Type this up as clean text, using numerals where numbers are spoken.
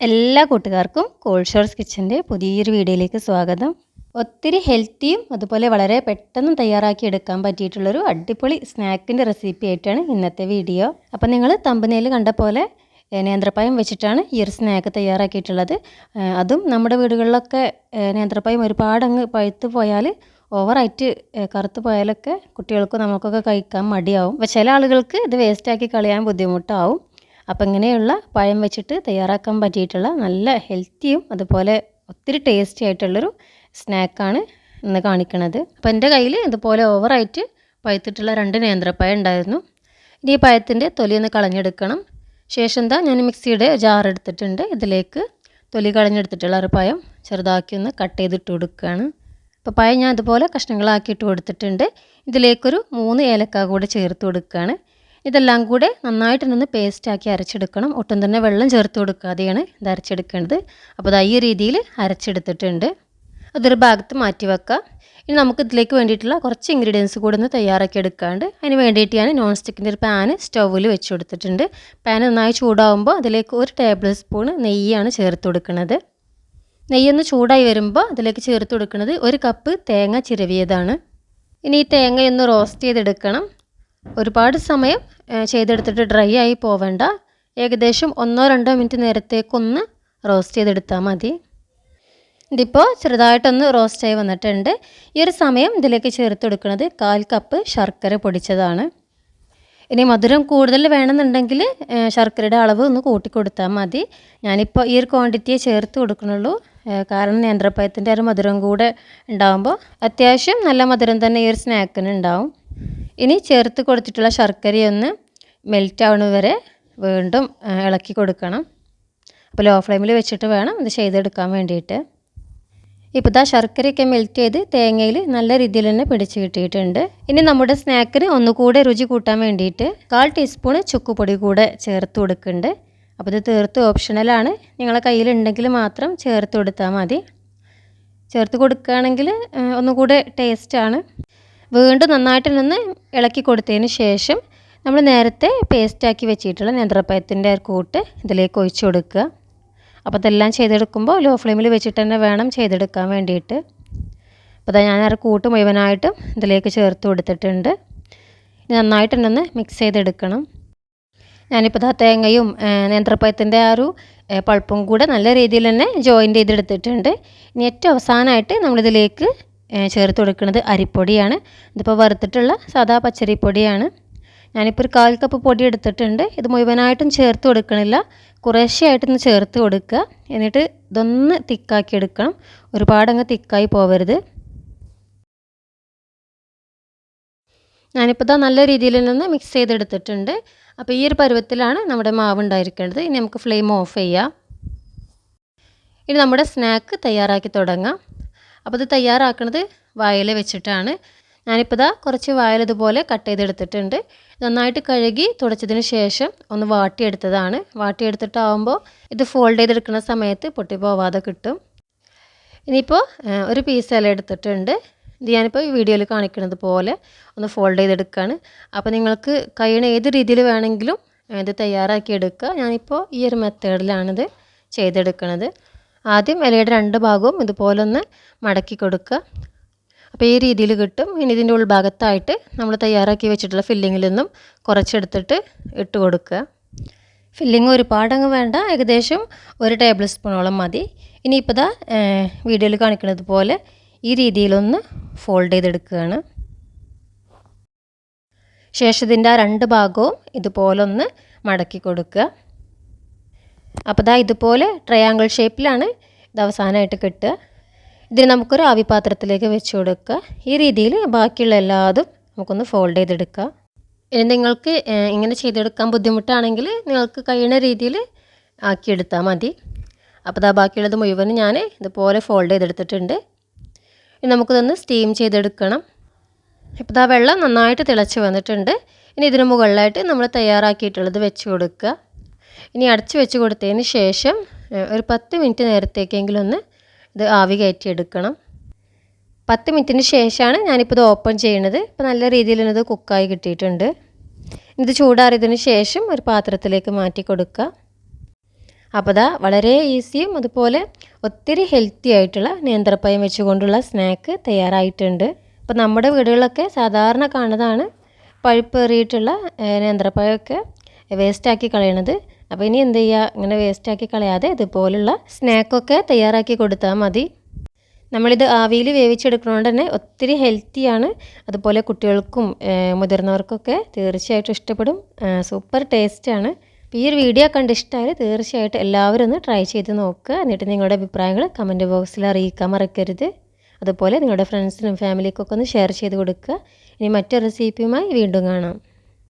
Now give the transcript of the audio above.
എല്ലാ കൂട്ടുകാർക്കും കോൾഷോർസ് കിച്ചൻ്റെ പുതിയൊരു വീഡിയോയിലേക്ക് സ്വാഗതം. ഒത്തിരി ഹെൽത്തിയും അതുപോലെ വളരെ പെട്ടെന്ന് തയ്യാറാക്കി എടുക്കാൻ പറ്റിയിട്ടുള്ളൊരു അടിപൊളി സ്നാക്കിൻ്റെ റെസിപ്പി ആയിട്ടാണ് ഇന്നത്തെ വീഡിയോ. അപ്പം നിങ്ങൾ തമ്പനയിൽ കണ്ട പോലെ നേന്ത്രപ്പഴം വെച്ചിട്ടാണ് ഈ ഒരു സ്നാക്ക് തയ്യാറാക്കിയിട്ടുള്ളത്. അതും നമ്മുടെ വീടുകളിലൊക്കെ നേന്ത്രപ്പഴം ഒരുപാട് അങ്ങ് പഴുത്ത് പോയാൽ ഓവറായിട്ട് കറുത്ത് പോയാലൊക്കെ കുട്ടികൾക്കും നമുക്കൊക്കെ കഴിക്കാൻ മടിയാവും. അപ്പോൾ ചില ആളുകൾക്ക് ഇത് വേസ്റ്റാക്കി കളയാൻ ബുദ്ധിമുട്ടാവും. അപ്പോൾ ഇങ്ങനെയുള്ള പഴം വെച്ചിട്ട് തയ്യാറാക്കാൻ പറ്റിയിട്ടുള്ള നല്ല ഹെൽത്തിയും അതുപോലെ ഒത്തിരി ടേസ്റ്റി ആയിട്ടുള്ളൊരു സ്നാക്കാണ് ഇന്ന് കാണിക്കുന്നത്. അപ്പോൾ എൻ്റെ കയ്യിൽ ഇതുപോലെ ഓവറായിട്ട് പഴുത്തിട്ടുള്ള 2 നേന്ത്രപ്പഴം ഉണ്ടായിരുന്നു. ഇനി ഈ പഴത്തിൻ്റെ തൊലിയൊന്ന് കളഞ്ഞെടുക്കണം. ശേഷം ഞാൻ മിക്സിയുടെ ജാർ എടുത്തിട്ടുണ്ട്. ഇതിലേക്ക് തൊലി കളഞ്ഞെടുത്തിട്ടുള്ള ഒരു പഴം ചെറുതാക്കി ഒന്ന് കട്ട് ചെയ്തിട്ട് കൊടുക്കുകയാണ്. അപ്പോൾ പഴം ഞാൻ ഇതുപോലെ കഷ്ണങ്ങളാക്കിയിട്ട് കൊടുത്തിട്ടുണ്ട്. ഇതിലേക്കൊരു 3 ഏലക്ക കൂടെ ചേർത്ത് കൊടുക്കുകയാണ്. ഇതെല്ലാം കൂടെ നന്നായിട്ടൊന്ന് പേസ്റ്റാക്കി അരച്ചെടുക്കണം. ഒട്ടും തന്നെ വെള്ളം ചേർത്ത് കൊടുക്കാതെയാണ് ഇത് അരച്ചെടുക്കേണ്ടത്. അപ്പോൾ ഈ രീതിയിൽ അരച്ചെടുത്തിട്ടുണ്ട്. അതൊരു ഭാഗത്ത് മാറ്റി വെക്കാം. ഇനി നമുക്ക് ഇതിലേക്ക് വേണ്ടിയിട്ടുള്ള കുറച്ച് ഇൻഗ്രീഡിയൻസ് കൂടെ ഒന്ന് തയ്യാറാക്കി എടുക്കാണ്ട്. അതിന് വേണ്ടിയിട്ട് ഞാൻ നോൺ സ്റ്റിക്കിൻ്റെ ഒരു പാന് സ്റ്റൗവിൽ വെച്ച് കൊടുത്തിട്ടുണ്ട്. പാൻ നന്നായി ചൂടാകുമ്പോൾ അതിലേക്ക് 1 ടേബിൾ സ്പൂൺ നെയ്യാണ് ചേർത്ത് കൊടുക്കുന്നത്. നെയ്യൊന്ന് ചൂടായി വരുമ്പോൾ അതിലേക്ക് ചേർത്ത് കൊടുക്കുന്നത് 1 കപ്പ് തേങ്ങ ചിരവിയതാണ്. ഇനി ഈ തേങ്ങയൊന്ന് റോസ്റ്റ് ചെയ്തെടുക്കണം. ഒരുപാട് സമയം ചെയ്തെടുത്തിട്ട് ഡ്രൈ ആയി പോവേണ്ട. ഏകദേശം 1-2 മിനിറ്റ് നേരത്തേക്കൊന്ന് റോസ്റ്റ് ചെയ്തെടുത്താൽ മതി. ഇതിപ്പോൾ ചെറുതായിട്ടൊന്ന് റോസ്റ്റായി വന്നിട്ടുണ്ട്. ഈ ഒരു സമയം ഇതിലേക്ക് ചേർത്ത് കൊടുക്കുന്നത് 1/4 കപ്പ് ശർക്കര പൊടിച്ചതാണ്. ഇനി മധുരം കൂടുതൽ വേണമെന്നുണ്ടെങ്കിൽ ശർക്കരയുടെ അളവ് ഒന്ന് കൂട്ടിക്കൊടുത്താൽ മതി. ഞാനിപ്പോൾ ഈ ഒരു ക്വാണ്ടിറ്റിയെ ചേർത്ത് കൊടുക്കുന്നുള്ളൂ. കാരണം നേന്ത്രപ്പഴത്തിൻ്റെ ഒരു മധുരം കൂടെ ഉണ്ടാകുമ്പോൾ അത്യാവശ്യം നല്ല മധുരം തന്നെ ഈ ഒരു സ്നാക്കിന് ഉണ്ടാവും. ഇനി ചേർത്ത് കൊടുത്തിട്ടുള്ള ശർക്കരയൊന്ന് മെൽറ്റ് ആവുന്ന വരെ വീണ്ടും ഇളക്കി കൊടുക്കണം. അപ്പോൾ ലോ ഫ്ലെയിമിൽ വെച്ചിട്ട് വേണം ഇത് ചെയ്തെടുക്കാൻ വേണ്ടിയിട്ട്. ഇപ്പോൾ ശർക്കരയൊക്കെ മെൽറ്റ് ചെയ്ത് തേങ്ങയിൽ നല്ല രീതിയിൽ തന്നെ പിടിച്ച് കിട്ടിയിട്ടുണ്ട്. ഇനി നമ്മുടെ സ്നാക്കിന് ഒന്നുകൂടെ രുചി കൂട്ടാൻ വേണ്ടിയിട്ട് 1/4 ടീസ്പൂൺ ചുക്കുപൊടി കൂടെ ചേർത്ത് കൊടുക്കുന്നുണ്ട്. അപ്പോൾ ഇത് തീർത്ത് ഓപ്ഷണലാണ്. നിങ്ങളെ കയ്യിലുണ്ടെങ്കിൽ മാത്രം ചേർത്ത് കൊടുത്താൽ മതി. ചേർത്ത് കൊടുക്കുകയാണെങ്കിൽ ഒന്നുകൂടെ ടേസ്റ്റാണ്. വീണ്ടും നന്നായിട്ടൊന്ന് ഇളക്കി കൊടുത്തതിന് ശേഷം നമ്മൾ നേരത്തെ പേസ്റ്റാക്കി വെച്ചിട്ടുള്ള നേന്ത്രപ്പഴത്തിൻ്റെ കൂട്ട് ഇതിലേക്ക് ഒഴിച്ച് കൊടുക്കുക. അപ്പോൾ ഇതെല്ലാം ചെയ്തെടുക്കുമ്പോൾ ലോ ഫ്ലെയിമിൽ വെച്ചിട്ട് തന്നെ വേണം ചെയ്തെടുക്കാൻ വേണ്ടിയിട്ട്. അപ്പോൾ ഞാൻ ആ കൂട്ട് മുഴുവനായിട്ടും ഇതിലേക്ക് ചേർത്ത് കൊടുത്തിട്ടുണ്ട്. നന്നായിട്ടൊന്ന് മിക്സ് ചെയ്തെടുക്കണം. ഞാനിപ്പോൾ തേങ്ങയും നേന്ത്രപ്പഴത്തിൻ്റെ ആ ഒരു പൾപ്പും കൂടെ നല്ല രീതിയിൽ തന്നെ ജോയിൻ്റ് ചെയ്തെടുത്തിട്ടുണ്ട്. ഇനി ഏറ്റവും അവസാനമായിട്ട് നമ്മളിതിലേക്ക് ചേർത്ത് കൊടുക്കുന്നത് അരിപ്പൊടിയാണ്. ഇതിപ്പോൾ വറുത്തിട്ടുള്ള സാദാ പച്ചരിപ്പൊടിയാണ്. ഞാനിപ്പോൾ ഒരു 1/4 കപ്പ് പൊടി എടുത്തിട്ടുണ്ട്. ഇത് മുഴുവനായിട്ടും ചേർത്ത് കൊടുക്കണില്ല, കുറേശ്ശെയായിട്ടൊന്ന് ചേർത്ത് കൊടുക്കുക. എന്നിട്ട് ഇതൊന്ന് തിക്കാക്കി എടുക്കണം. ഒരുപാടങ്ങ് തിക്കായി പോവരുത്. ഞാനിപ്പോൾ നല്ല രീതിയിൽ നിന്ന് മിക്സ് ചെയ്തെടുത്തിട്ടുണ്ട്. അപ്പോൾ ഈ ഒരു പരുവത്തിലാണ് നമ്മുടെ മാവ് ഉണ്ടായിരിക്കേണ്ടത്. ഇനി നമുക്ക് ഫ്ലെയിം ഓഫ് ചെയ്യാം. ഇനി നമ്മുടെ സ്നാക്ക് തയ്യാറാക്കി തുടങ്ങാം. അപ്പോൾ ഇത് തയ്യാറാക്കുന്നത് വാഴയില വെച്ചിട്ടാണ്. ഞാനിപ്പോൾ കുറച്ച് വാഴയില ഇതുപോലെ കട്ട് ചെയ്തെടുത്തിട്ടുണ്ട്. നന്നായിട്ട് കഴുകി തുടച്ചതിന് ശേഷം ഒന്ന് വാട്ടിയെടുത്തതാണ്. വാട്ടിയെടുത്തിട്ടാവുമ്പോൾ ഇത് ഫോൾഡ് ചെയ്തെടുക്കുന്ന സമയത്ത് പൊട്ടിപ്പോവാതെ കിട്ടും. ഇനിയിപ്പോൾ ഒരു പീസ് ഇല എടുത്തിട്ടുണ്ട്. ഇത് ഞാനിപ്പോൾ ഈ വീഡിയോയിൽ കാണിക്കുന്നത് പോലെ ഒന്ന് ഫോൾഡ് ചെയ്തെടുക്കുകയാണ്. അപ്പോൾ നിങ്ങൾക്ക് കഴിയുന്ന ഏത് രീതിയിൽ വേണമെങ്കിലും ഇത് തയ്യാറാക്കി എടുക്കുക. ഞാനിപ്പോൾ ഈ ഒരു മെത്തേഡിലാണിത് ചെയ്തെടുക്കുന്നത്. ആദ്യം ഇലയുടെ 2 ഭാഗവും ഇതുപോലെ ഒന്ന് മടക്കി കൊടുക്കുക. അപ്പോൾ ഈ രീതിയിൽ കിട്ടും. ഇനി ഇതിൻ്റെ ഉൾഭാഗത്തായിട്ട് നമ്മൾ തയ്യാറാക്കി വെച്ചിട്ടുള്ള ഫില്ലിങ്ങിൽ നിന്നും കുറച്ചെടുത്തിട്ട് ഇട്ട് കൊടുക്കുക. ഫില്ലിങ് ഒരുപാടങ്ങ് വേണ്ട, ഏകദേശം 1 ടേബിൾ സ്പൂണോളം മതി. ഇനിയിപ്പോൾ വീഡിയോയിൽ കാണിക്കുന്നത് പോലെ ഈ രീതിയിലൊന്ന് ഫോൾഡ് ചെയ്തെടുക്കുകയാണ്. ശേഷം ഇതിൻ്റെ ആ 2 ഭാഗവും ഇതുപോലെ ഒന്ന് മടക്കി കൊടുക്കുക. അപ്പോൾ ഇതുപോലെ ട്രയാങ്കിൾ ഷേപ്പിലാണ് ഇത് അവസാനമായിട്ട് കിട്ടുക. ഇതിന് നമുക്കൊരു ആവിപാത്രത്തിലേക്ക് വെച്ച് കൊടുക്കുക. ഈ രീതിയിൽ ബാക്കിയുള്ള എല്ലാതും നമുക്കൊന്ന് ഫോൾഡ് ചെയ്തെടുക്കുക. ഇനി നിങ്ങൾക്ക് ഇങ്ങനെ ചെയ്തെടുക്കാൻ ബുദ്ധിമുട്ടാണെങ്കിൽ നിങ്ങൾക്ക് കഴിയുന്ന രീതിയിൽ ആക്കിയെടുത്താൽ മതി. അപ്പോൾ ബാക്കിയുള്ളത് മുഴുവനും ഞാൻ ഇതുപോലെ ഫോൾഡ് ചെയ്തെടുത്തിട്ടുണ്ട്. ഇനി നമുക്കിതൊന്ന് സ്റ്റീം ചെയ്തെടുക്കണം. ഇപ്പോൾ വെള്ളം നന്നായിട്ട് തിളച്ച് വന്നിട്ടുണ്ട്. ഇനി ഇതിന് മുകളിലായിട്ട് നമ്മൾ തയ്യാറാക്കിയിട്ടുള്ളത് വെച്ച് കൊടുക്കുക. ഇനി അടച്ച് വെച്ച് കൊടുത്തതിന് ശേഷം ഒരു 10 മിനിറ്റ് നേരത്തേക്കെങ്കിലും ഒന്ന് ഇത് ആവി കയറ്റിയെടുക്കണം. 10 മിനിറ്റിന് ശേഷമാണ് ഞാനിപ്പോൾ ഇത് ഓപ്പൺ ചെയ്യണത്. ഇപ്പോൾ നല്ല രീതിയിൽ ഇത് കുക്കായി കിട്ടിയിട്ടുണ്ട്. ഇത് ചൂടാറിയതിന് ശേഷം ഒരു പാത്രത്തിലേക്ക് മാറ്റി കൊടുക്കുക. അപ്പോൾ ദാ വളരെ ഈസിയും അതുപോലെ ഒത്തിരി ഹെൽത്തി ആയിട്ടുള്ള നേന്ത്രപ്പഴം വെച്ചുകൊണ്ടുള്ള സ്നാക്ക് തയ്യാറായിട്ടുണ്ട്. അപ്പോൾ നമ്മുടെ വീടുകളിലൊക്കെ സാധാരണ കാണുന്നതാണ് പഴുപ്പേറിയിട്ടുള്ള നേന്ത്രപ്പഴമൊക്കെ വേസ്റ്റാക്കി കളയണത്. അപ്പോൾ ഇനി എന്ത് ചെയ്യുക, ഇങ്ങനെ വേസ്റ്റാക്കി കളയാതെ ഇതുപോലുള്ള സ്നാക്കൊക്കെ തയ്യാറാക്കി കൊടുത്താൽ മതി. നമ്മളിത് ആവിയിൽ വേവിച്ചെടുക്കുന്നതുകൊണ്ട് തന്നെ ഒത്തിരി ഹെൽത്തിയാണ്. അതുപോലെ കുട്ടികൾക്കും മുതിർന്നവർക്കൊക്കെ തീർച്ചയായിട്ടും ഇഷ്ടപ്പെടും. സൂപ്പർ ടേസ്റ്റാണ്. അപ്പോൾ ഈ ഒരു വീഡിയോ കണ്ട് ഇഷ്ടമായാൽ തീർച്ചയായിട്ടും എല്ലാവരും ഒന്ന് ട്രൈ ചെയ്ത് നോക്കുക. എന്നിട്ട് നിങ്ങളുടെ അഭിപ്രായങ്ങൾ കമൻറ്റ് ബോക്സിൽ അറിയിക്കാൻ മറക്കരുത്. അതുപോലെ നിങ്ങളുടെ ഫ്രണ്ട്സിനും ഫാമിലിക്കൊക്കെ ഒന്ന് ഷെയർ ചെയ്ത് കൊടുക്കുക. ഇനി മറ്റൊരു റെസിപ്പിയുമായി വീണ്ടും കാണാം.